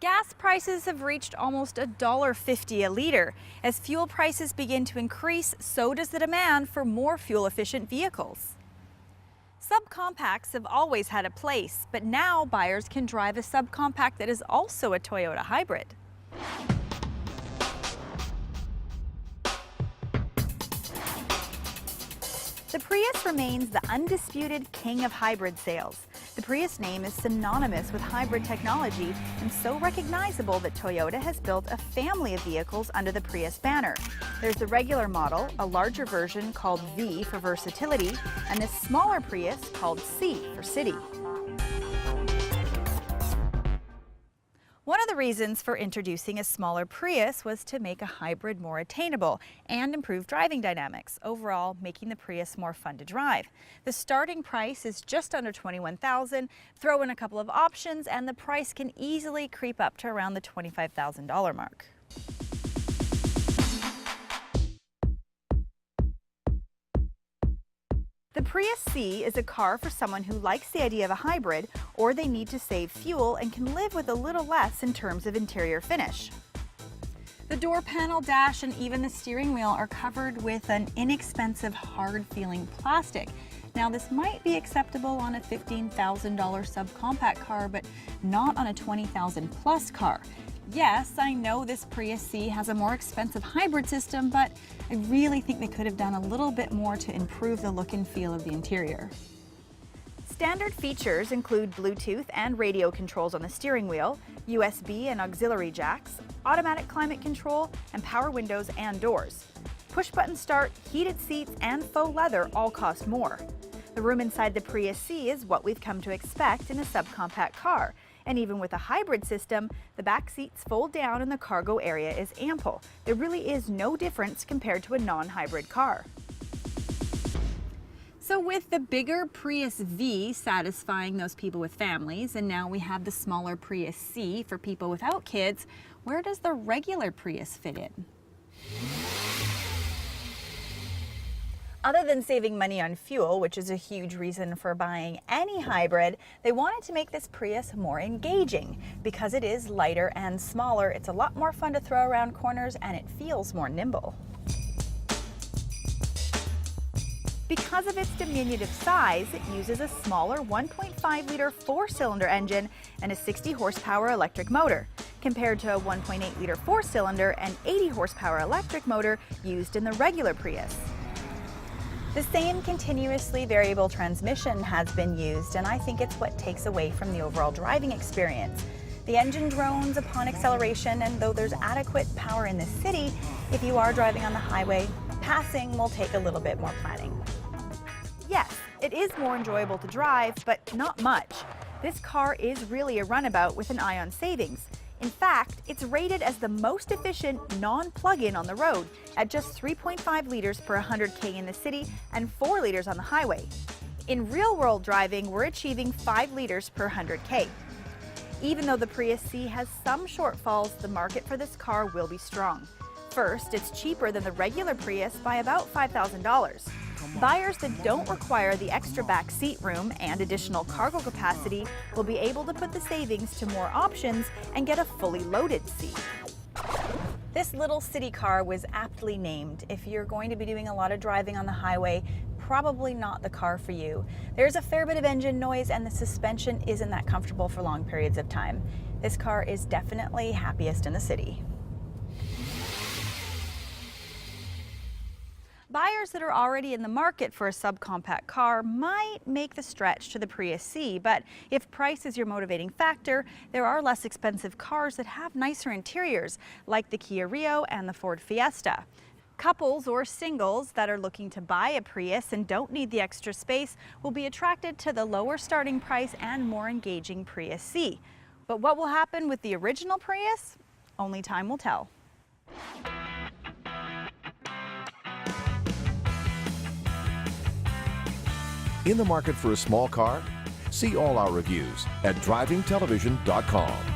Gas prices have reached almost $1.50 a liter. As fuel prices begin to increase, so does the demand for more fuel-efficient vehicles. Subcompacts have always had a place, but now buyers can drive a subcompact that is also a Toyota hybrid. The Prius remains the undisputed king of hybrid sales. The Prius name is synonymous with hybrid technology and so recognizable that Toyota has built a family of vehicles under the Prius banner. There's the regular model, a larger version called V for versatility, and this smaller Prius called C for city. One of the reasons for introducing a smaller Prius was to make a hybrid more attainable and improve driving dynamics, overall making the Prius more fun to drive. The starting price is just under $21,000. Throw in a couple of options and the price can easily creep up to around the $25,000 mark. The Prius C is a car for someone who likes the idea of a hybrid, or they need to save fuel and can live with a little less in terms of interior finish. The door panel, dash, and even the steering wheel are covered with an inexpensive, hard-feeling plastic. Now, this might be acceptable on a $15,000 subcompact car, but not on a $20,000 plus car. Yes, I know this Prius C has a more expensive hybrid system, but I really think they could have done a little bit more to improve the look and feel of the interior. Standard features include Bluetooth and radio controls on the steering wheel, USB and auxiliary jacks, automatic climate control, and power windows and doors. Push-button start, heated seats, and faux leather all cost more. The room inside the Prius C is what we've come to expect in a subcompact car. And even with a hybrid system, the back seats fold down and the cargo area is ample. There really is no difference compared to a non-hybrid car. So with the bigger Prius V satisfying those people with families, and now we have the smaller Prius C for people without kids, where does the regular Prius fit in? Other than saving money on fuel, which is a huge reason for buying any hybrid, they wanted to make this Prius more engaging. Because it is lighter and smaller, it's a lot more fun to throw around corners and it feels more nimble. Because of its diminutive size, it uses a smaller 1.5-liter four-cylinder engine and a 60-horsepower electric motor, compared to a 1.8-liter four-cylinder and 80-horsepower electric motor used in the regular Prius. The same continuously variable transmission has been used, and I think it's what takes away from the overall driving experience. The engine drones upon acceleration, and though there's adequate power in the city, if you are driving on the highway, passing will take a little bit more planning. Yes, it is more enjoyable to drive, but not much. This car is really a runabout with an eye on savings. In fact, it's rated as the most efficient non-plug-in on the road at just 3.5 liters per 100K in the city and 4 liters on the highway. In real-world driving, we're achieving 5 liters per 100K. Even though the Prius C has some shortfalls, the market for this car will be strong. First, it's cheaper than the regular Prius by about $5,000. Buyers that don't require the extra back seat room and additional cargo capacity will be able to put the savings to more options and get a fully loaded C. This little city car was aptly named. If you're going to be doing a lot of driving on the highway, probably not the car for you. There's a fair bit of engine noise and the suspension isn't that comfortable for long periods of time. This car is definitely happiest in the city. Buyers that are already in the market for a subcompact car might make the stretch to the Prius C, but if price is your motivating factor, there are less expensive cars that have nicer interiors, like the Kia Rio and the Ford Fiesta. Couples or singles that are looking to buy a Prius and don't need the extra space will be attracted to the lower starting price and more engaging Prius C. But what will happen with the original Prius? Only time will tell. In the market for a small car? See all our reviews at drivingtelevision.com.